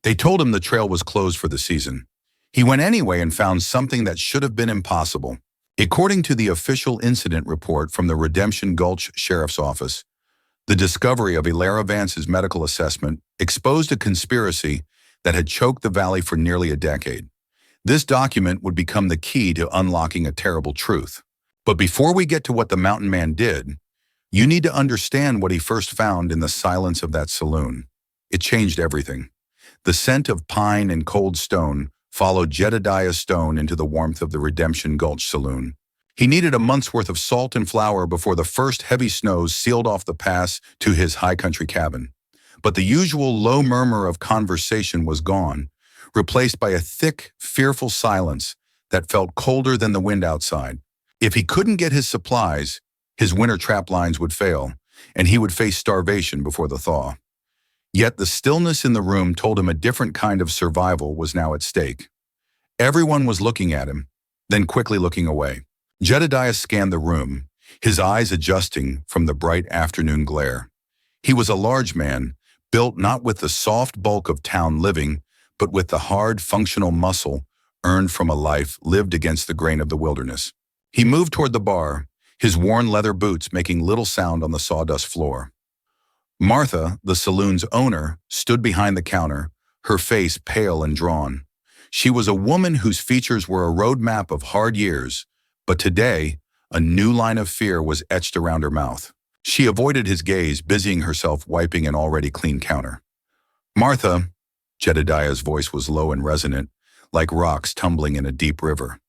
They told him the trail was closed for the season. He went anyway and found something that should have been impossible. According to the official incident report from the Redemption Gulch Sheriff's Office, the discovery of Elara Vance's medical assessment exposed a conspiracy that had choked the valley for nearly a decade. This document would become the key to unlocking a terrible truth. But before we get to what the mountain man did, you need to understand what he first found in the silence of that saloon. It changed everything. The scent of pine and cold stone followed Jedediah Stone into the warmth of the Redemption Gulch saloon. He needed a month's worth of salt and flour before the first heavy snows sealed off the pass to his high country cabin. But the usual low murmur of conversation was gone, replaced by a thick, fearful silence that felt colder than the wind outside. If he couldn't get his supplies, his winter trap lines would fail, and he would face starvation before the thaw. Yet the stillness in the room told him a different kind of survival was now at stake. Everyone was looking at him, then quickly looking away. Jedediah scanned the room, his eyes adjusting from the bright afternoon glare. He was a large man, built not with the soft bulk of town living, but with the hard, functional muscle earned from a life lived against the grain of the wilderness. He moved toward the bar, his worn leather boots making little sound on the sawdust floor. Martha, the saloon's owner, stood behind the counter, her face pale and drawn. She was a woman whose features were a roadmap of hard years, but today, a new line of fear was etched around her mouth. She avoided his gaze, busying herself wiping an already clean counter. "Martha," Jedediah's voice was low and resonant, like rocks tumbling in a deep river.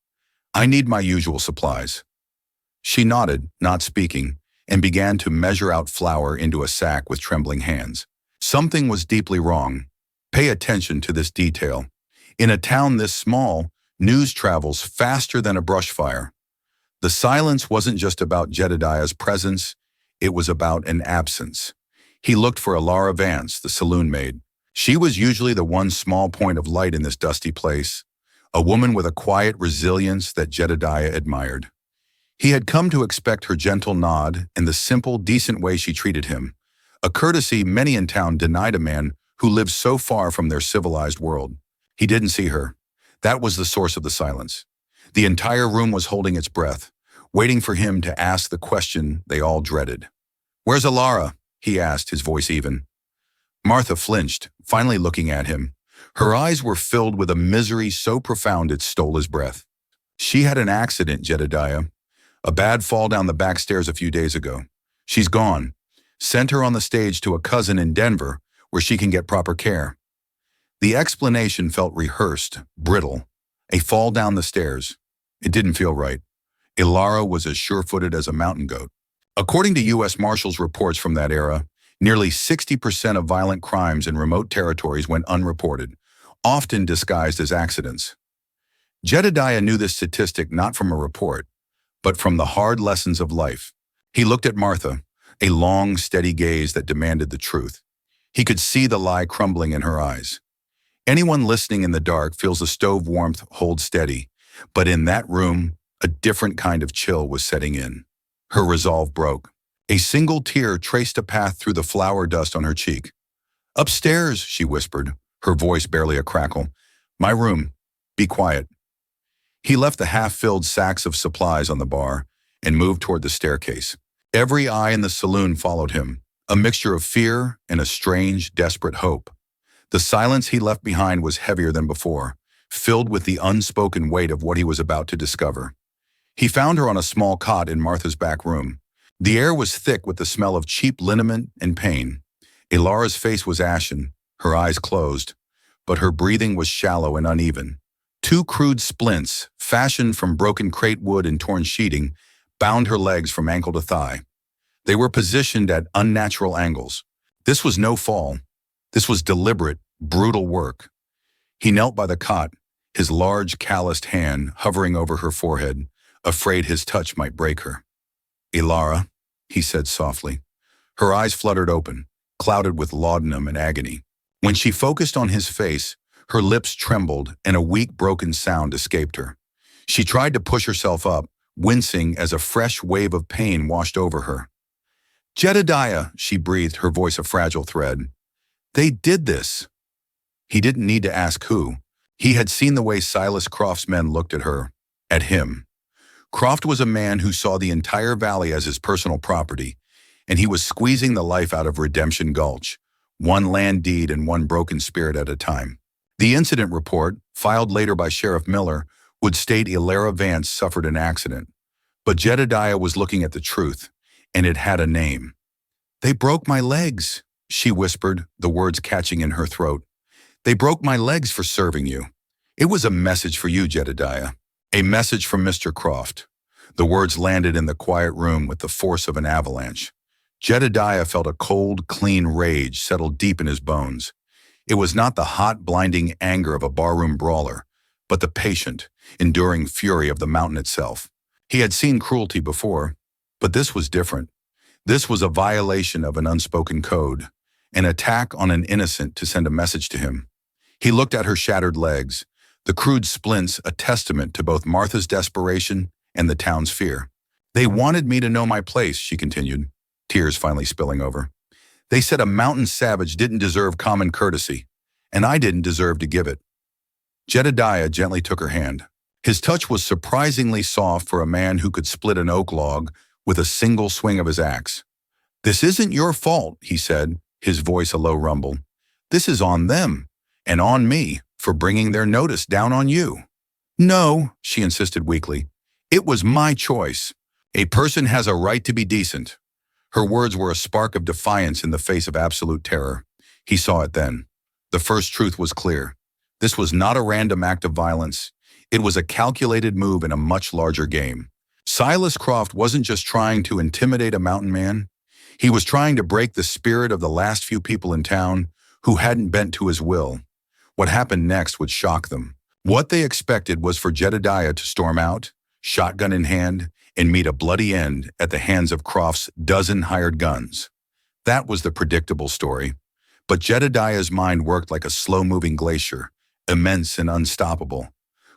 "I need my usual supplies." She nodded, not speaking, and began to measure out flour into a sack with trembling hands. Something was deeply wrong. Pay attention to this detail. In a town this small, news travels faster than a brush fire. The silence wasn't just about Jedediah's presence, it was about an absence. He looked for Elara Vance, the saloon maid. She was usually the one small point of light in this dusty place, a woman with a quiet resilience that Jedediah admired. He had come to expect her gentle nod and the simple, decent way she treated him, a courtesy many in town denied a man who lived so far from their civilized world. He didn't see her. That was the source of the silence. The entire room was holding its breath, waiting for him to ask the question they all dreaded. "Where's Elara?" he asked, his voice even. Martha flinched, finally looking at him. Her eyes were filled with a misery so profound it stole his breath. "She had an accident, Jedediah. A bad fall down the back stairs a few days ago. She's gone. Sent her on the stage to a cousin in Denver where she can get proper care." The explanation felt rehearsed, brittle. A fall down the stairs. It didn't feel right. Elara was as sure-footed as a mountain goat. According to U.S. Marshals reports from that era, nearly 60% of violent crimes in remote territories went unreported, often disguised as accidents. Jedediah knew this statistic not from a report, but from the hard lessons of life. He looked at Martha, a long, steady gaze that demanded the truth. He could see the lie crumbling in her eyes. Anyone listening in the dark feels the stove warmth hold steady, but in that room, a different kind of chill was setting in. Her resolve broke. A single tear traced a path through the flour dust on her cheek. "Upstairs," she whispered, her voice barely a crackle. "My room. Be quiet." He left the half-filled sacks of supplies on the bar and moved toward the staircase. Every eye in the saloon followed him, a mixture of fear and a strange, desperate hope. The silence he left behind was heavier than before, filled with the unspoken weight of what he was about to discover. He found her on a small cot in Martha's back room. The air was thick with the smell of cheap liniment and pain. Elara's face was ashen, her eyes closed, but her breathing was shallow and uneven. Two crude splints, fashioned from broken crate wood and torn sheeting, bound her legs from ankle to thigh. They were positioned at unnatural angles. This was no fall. This was deliberate, brutal work. He knelt by the cot, his large, calloused hand hovering over her forehead, afraid his touch might break her. "Elara," he said softly. Her eyes fluttered open, clouded with laudanum and agony. When she focused on his face, her lips trembled and a weak, broken sound escaped her. She tried to push herself up, wincing as a fresh wave of pain washed over her. "Jedediah," she breathed, her voice a fragile thread. "They did this." He didn't need to ask who. He had seen the way Silas Croft's men looked at her, at him. Croft was a man who saw the entire valley as his personal property, and he was squeezing the life out of Redemption Gulch, one land deed and one broken spirit at a time. The incident report, filed later by Sheriff Miller, would state Elara Vance suffered an accident. But Jedediah was looking at the truth, and it had a name. "They broke my legs," she whispered, the words catching in her throat. "They broke my legs for serving you. It was a message for you, Jedediah. A message from Mr. Croft." The words landed in the quiet room with the force of an avalanche. Jedediah felt a cold, clean rage settle deep in his bones. It was not the hot, blinding anger of a barroom brawler, but the patient, enduring fury of the mountain itself. He had seen cruelty before, but this was different. This was a violation of an unspoken code, an attack on an innocent to send a message to him. He looked at her shattered legs, the crude splints a testament to both Martha's desperation and the town's fear. "They wanted me to know my place," she continued, tears finally spilling over. "They said a mountain savage didn't deserve common courtesy, and I didn't deserve to give it." Jedediah gently took her hand. His touch was surprisingly soft for a man who could split an oak log with a single swing of his axe. "This isn't your fault," he said, his voice a low rumble. "This is on them, and on me, for bringing their notice down on you." "No," she insisted weakly. "It was my choice. A person has a right to be decent." Her words were a spark of defiance in the face of absolute terror. He saw it then. The first truth was clear. This was not a random act of violence. It was a calculated move in a much larger game. Silas Croft wasn't just trying to intimidate a mountain man. He was trying to break the spirit of the last few people in town who hadn't bent to his will. What happened next would shock them. What they expected was for Jedediah to storm out, shotgun in hand, and meet a bloody end at the hands of Croft's dozen hired guns. That was the predictable story. But Jedediah's mind worked like a slow-moving glacier, immense and unstoppable,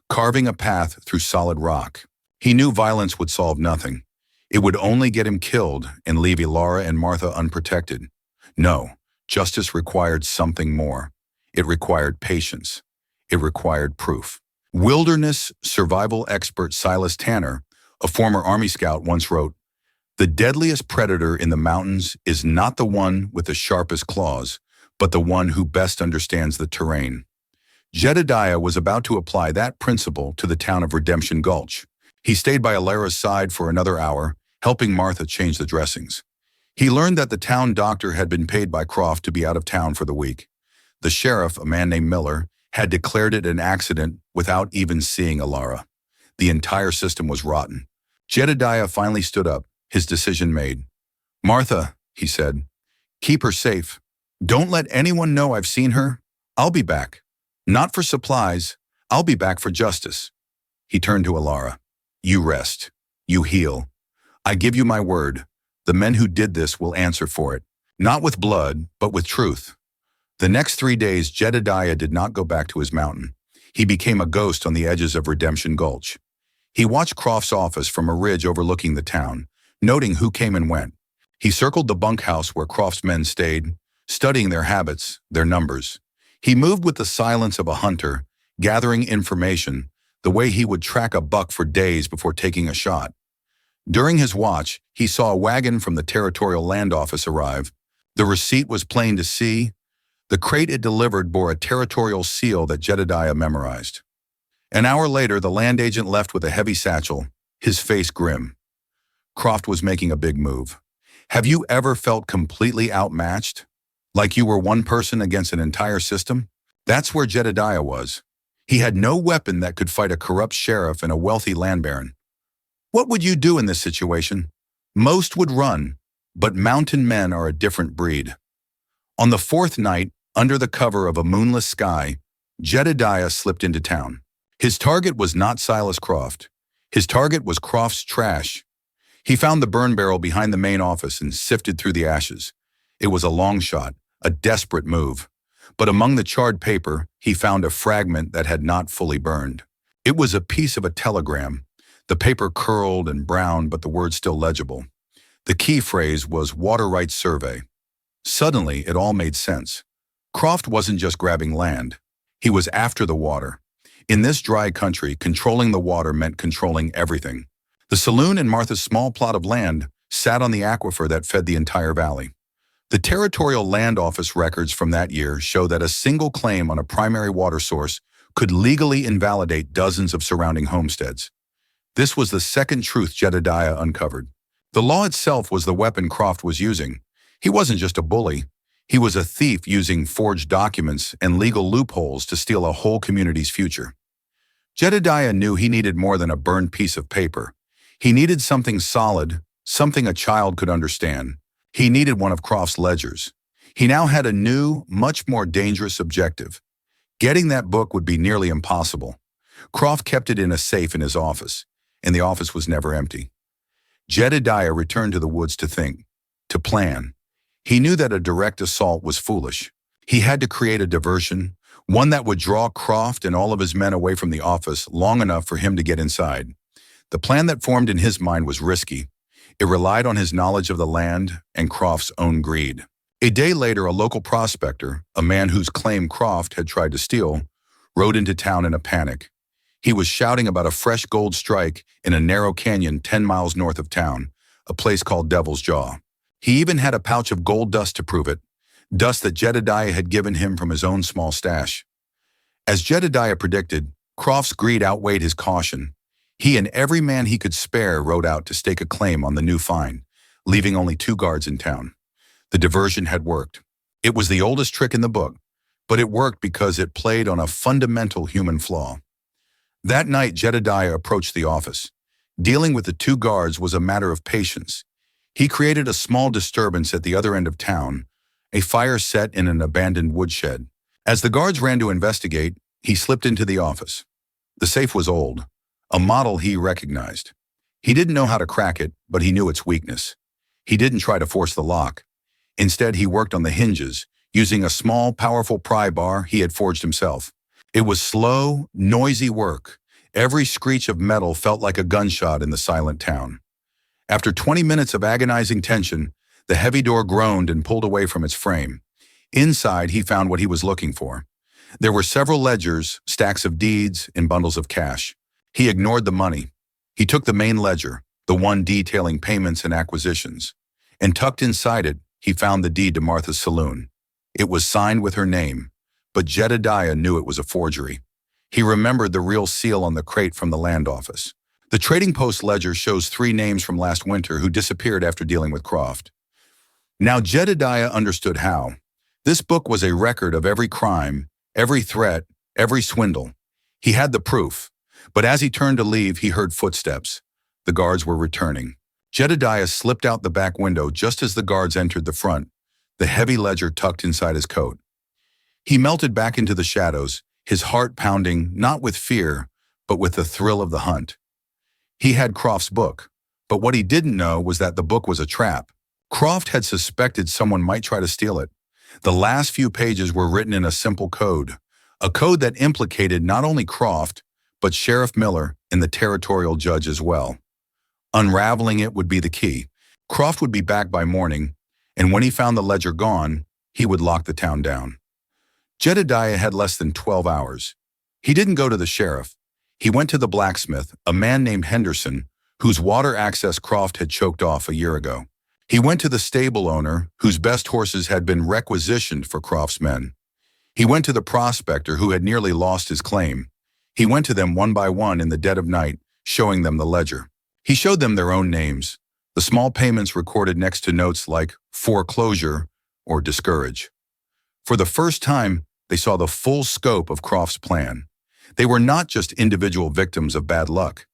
carving a path through solid rock. He knew violence would solve nothing. It would only get him killed and leave Elara and Martha unprotected. No, justice required something more. It required patience. It required proof. Wilderness survival expert Silas Tanner, a former Army scout, once wrote, "The deadliest predator in the mountains is not the one with the sharpest claws, but the one who best understands the terrain." Jedediah was about to apply that principle to the town of Redemption Gulch. He stayed by Elara's side for another hour, helping Martha change the dressings. He learned that the town doctor had been paid by Croft to be out of town for the week. The sheriff, a man named Miller, had declared it an accident without even seeing Elara. The entire system was rotten. Jedediah finally stood up, his decision made. "Martha," he said, "keep her safe. Don't let anyone know I've seen her. I'll be back. Not for supplies. I'll be back for justice." He turned to Elara. "You rest. You heal. I give you my word. The men who did this will answer for it. Not with blood, but with truth." The next 3 days, Jedediah did not go back to his mountain. He became a ghost on the edges of Redemption Gulch. He watched Croft's office from a ridge overlooking the town, noting who came and went. He circled the bunkhouse where Croft's men stayed, studying their habits, their numbers. He moved with the silence of a hunter, gathering information, the way he would track a buck for days before taking a shot. During his watch, he saw a wagon from the Territorial Land Office arrive. The receipt was plain to see. The crate it delivered bore a territorial seal that Jedediah memorized. An hour later, the land agent left with a heavy satchel, his face grim. Croft was making a big move. Have you ever felt completely outmatched? Like you were one person against an entire system? That's where Jedediah was. He had no weapon that could fight a corrupt sheriff and a wealthy land baron. What would you do in this situation? Most would run, but mountain men are a different breed. On the fourth night, under the cover of a moonless sky, Jedediah slipped into town. His target was not Silas Croft. His target was Croft's trash. He found the burn barrel behind the main office and sifted through the ashes. It was a long shot, a desperate move. But among the charred paper, he found a fragment that had not fully burned. It was a piece of a telegram. The paper curled and browned, but the words still legible. The key phrase was water rights survey. Suddenly, it all made sense. Croft wasn't just grabbing land. He was after the water. In this dry country, controlling the water meant controlling everything. The saloon and Martha's small plot of land sat on the aquifer that fed the entire valley. The Territorial Land Office records from that year show that a single claim on a primary water source could legally invalidate dozens of surrounding homesteads. This was the second truth Jedediah uncovered. The law itself was the weapon Croft was using. He wasn't just a bully. He was a thief using forged documents and legal loopholes to steal a whole community's future. Jedediah knew he needed more than a burned piece of paper. He needed something solid, something a child could understand. He needed one of Croft's ledgers. He now had a new, much more dangerous objective. Getting that book would be nearly impossible. Croft kept it in a safe in his office, and the office was never empty. Jedediah returned to the woods to think, to plan. He knew that a direct assault was foolish. He had to create a diversion, one that would draw Croft and all of his men away from the office long enough for him to get inside. The plan that formed in his mind was risky. It relied on his knowledge of the land and Croft's own greed. A day later, a local prospector, a man whose claim Croft had tried to steal, rode into town in a panic. He was shouting about a fresh gold strike in a narrow canyon 10 miles north of town, a place called Devil's Jaw. He even had a pouch of gold dust to prove it, dust that Jedediah had given him from his own small stash. As Jedediah predicted, Croft's greed outweighed his caution. He and every man he could spare rode out to stake a claim on the new find, leaving only 2 guards in town. The diversion had worked. It was the oldest trick in the book, but it worked because it played on a fundamental human flaw. That night, Jedediah approached the office. Dealing with the 2 guards was a matter of patience. He created a small disturbance at the other end of town, a fire set in an abandoned woodshed. As the guards ran to investigate, he slipped into the office. The safe was old, a model he recognized. He didn't know how to crack it, but he knew its weakness. He didn't try to force the lock. Instead, he worked on the hinges, using a small, powerful pry bar he had forged himself. It was slow, noisy work. Every screech of metal felt like a gunshot in the silent town. After 20 minutes of agonizing tension, the heavy door groaned and pulled away from its frame. Inside, he found what he was looking for. There were several ledgers, stacks of deeds, and bundles of cash. He ignored the money. He took the main ledger, the one detailing payments and acquisitions, and tucked inside it, he found the deed to Martha's saloon. It was signed with her name, but Jedediah knew it was a forgery. He remembered the real seal on the crate from the land office. The Trading Post ledger shows 3 names from last winter who disappeared after dealing with Croft. Now Jedediah understood how. This book was a record of every crime, every threat, every swindle. He had the proof, but as he turned to leave, he heard footsteps. The guards were returning. Jedediah slipped out the back window just as the guards entered the front, the heavy ledger tucked inside his coat. He melted back into the shadows, his heart pounding not with fear, but with the thrill of the hunt. He had Croft's book, but what he didn't know was that the book was a trap. Croft had suspected someone might try to steal it. The last few pages were written in a simple code, a code that implicated not only Croft, but Sheriff Miller and the territorial judge as well. Unraveling it would be the key. Croft would be back by morning, and when he found the ledger gone, he would lock the town down. Jedediah had less than 12 hours. He didn't go to the sheriff. He went to the blacksmith, a man named Henderson, whose water access Croft had choked off a year ago. He went to the stable owner, whose best horses had been requisitioned for Croft's men. He went to the prospector who had nearly lost his claim. He went to them one by one in the dead of night, showing them the ledger. He showed them their own names, the small payments recorded next to notes like foreclosure or discourage. For the first time, they saw the full scope of Croft's plan. They were not just individual victims of bad luck.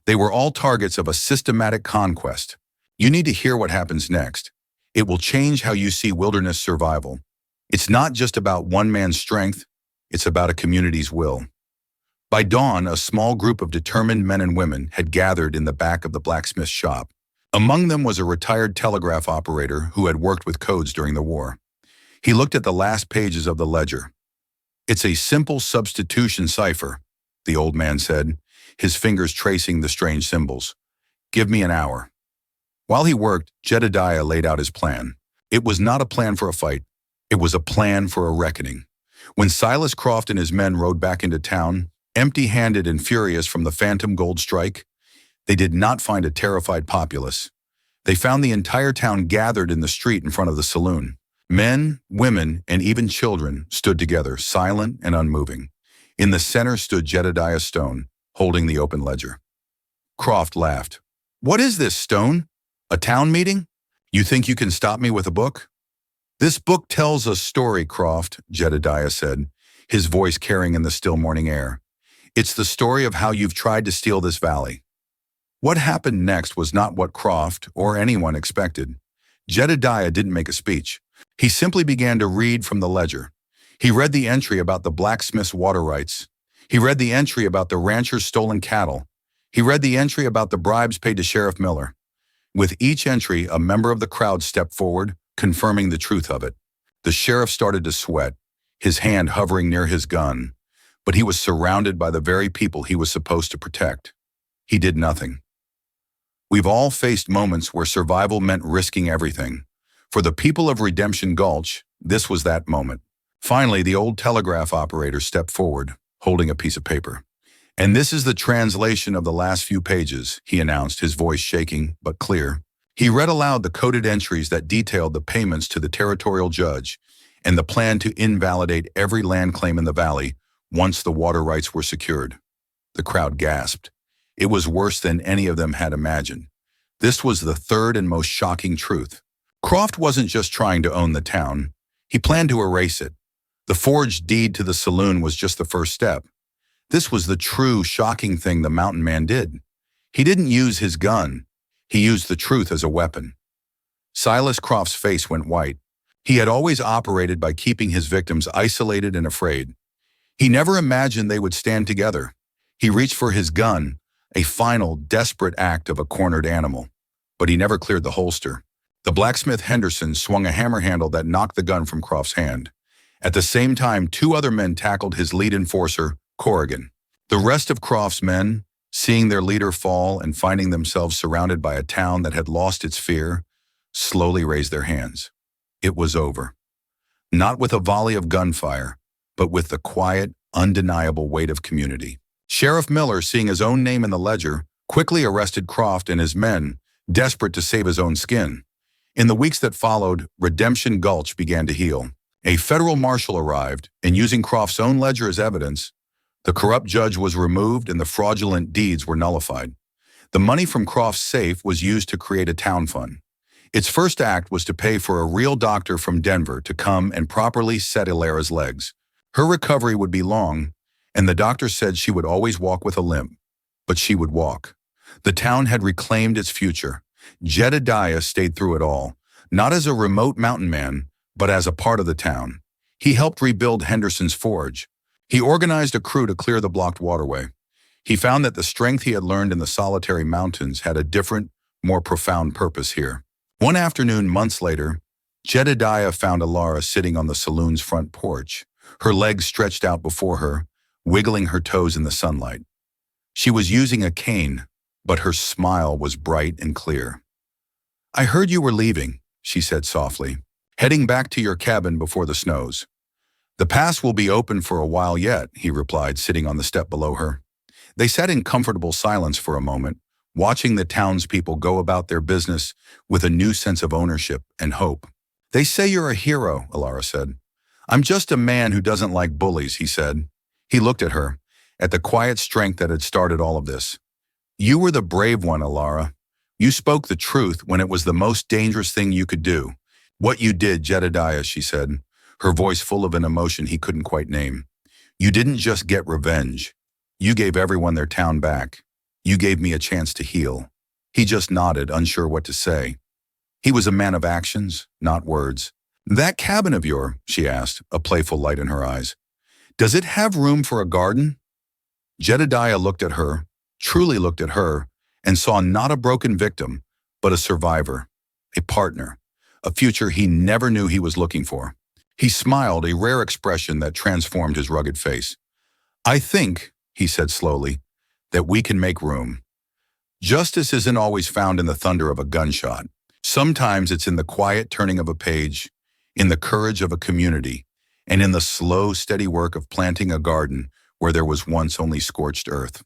They were all targets of a systematic conquest. You need to hear what happens next. It will change how you see wilderness survival. It's not just about one man's strength, it's about a community's will. By dawn, a small group of determined men and women had gathered in the back of the blacksmith's shop. Among them was a retired telegraph operator who had worked with codes during the war. He looked at the last pages of the ledger. "It's a simple substitution cipher," the old man said, his fingers tracing the strange symbols. "Give me an hour." While he worked, Jedediah laid out his plan. It was not a plan for a fight. It was a plan for a reckoning. When Silas Croft and his men rode back into town, empty-handed and furious from the phantom gold strike, they did not find a terrified populace. They found the entire town gathered in the street in front of the saloon. Men, women, and even children stood together, silent and unmoving. In the center stood Jedediah Stone, holding the open ledger. Croft laughed. "What is this, Stone? A town meeting? You think you can stop me with a book?" "This book tells a story, Croft," Jedediah said, his voice carrying in the still morning air. "It's the story of how you've tried to steal this valley." What happened next was not what Croft or anyone expected. Jedediah didn't make a speech. He simply began to read from the ledger. He read the entry about the blacksmith's water rights. He read the entry about the rancher's stolen cattle. He read the entry about the bribes paid to Sheriff Miller. With each entry, a member of the crowd stepped forward, confirming the truth of it. The sheriff started to sweat, his hand hovering near his gun, but he was surrounded by the very people he was supposed to protect. He did nothing. We've all faced moments where survival meant risking everything. For the people of Redemption Gulch, this was that moment. Finally, the old telegraph operator stepped forward, holding a piece of paper. "And this is the translation of the last few pages," he announced, his voice shaking but clear. He read aloud the coded entries that detailed the payments to the territorial judge and the plan to invalidate every land claim in the valley once the water rights were secured. The crowd gasped. It was worse than any of them had imagined. This was the third and most shocking truth. Croft wasn't just trying to own the town. He planned to erase it. The forged deed to the saloon was just the first step. This was the true, shocking thing the mountain man did. He didn't use his gun. He used the truth as a weapon. Silas Croft's face went white. He had always operated by keeping his victims isolated and afraid. He never imagined they would stand together. He reached for his gun, a final, desperate act of a cornered animal. But he never cleared the holster. The blacksmith Henderson swung a hammer handle that knocked the gun from Croft's hand. At the same time, two other men tackled his lead enforcer, Corrigan. The rest of Croft's men, seeing their leader fall and finding themselves surrounded by a town that had lost its fear, slowly raised their hands. It was over. Not with a volley of gunfire, but with the quiet, undeniable weight of community. Sheriff Miller, seeing his own name in the ledger, quickly arrested Croft and his men, desperate to save his own skin. In the weeks that followed, Redemption Gulch began to heal. A federal marshal arrived, and using Croft's own ledger as evidence, the corrupt judge was removed and the fraudulent deeds were nullified. The money from Croft's safe was used to create a town fund. Its first act was to pay for a real doctor from Denver to come and properly set Ilara's legs. Her recovery would be long, and the doctor said she would always walk with a limp, but she would walk. The town had reclaimed its future. Jedediah stayed through it all, not as a remote mountain man, but as a part of the town. He helped rebuild Henderson's forge. He organized a crew to clear the blocked waterway. He found that the strength he had learned in the solitary mountains had a different, more profound purpose here. One afternoon, months later, Jedediah found Ilara sitting on the saloon's front porch, her legs stretched out before her, wiggling her toes in the sunlight. She was using a cane, but her smile was bright and clear. "I heard you were leaving," she said softly, "heading back to your cabin before the snows." "The pass will be open for a while yet," he replied, sitting on the step below her. They sat in comfortable silence for a moment, watching the townspeople go about their business with a new sense of ownership and hope. "They say you're a hero," Ilara said. "I'm just a man who doesn't like bullies," he said. He looked at her, at the quiet strength that had started all of this. "You were the brave one, Ilara. You spoke the truth when it was the most dangerous thing you could do. What you did, Jedediah," she said, her voice full of an emotion he couldn't quite name. "You didn't just get revenge. You gave everyone their town back. You gave me a chance to heal." He just nodded, unsure what to say. He was a man of actions, not words. "That cabin of yours," she asked, a playful light in her eyes, "does it have room for a garden?" Jedediah looked at her, truly looked at her, and saw not a broken victim, but a survivor, a partner, a future he never knew he was looking for. He smiled, a rare expression that transformed his rugged face. "I think," he said slowly, "that we can make room. Justice isn't always found in the thunder of a gunshot. Sometimes it's in the quiet turning of a page, in the courage of a community, and in the slow, steady work of planting a garden where there was once only scorched earth.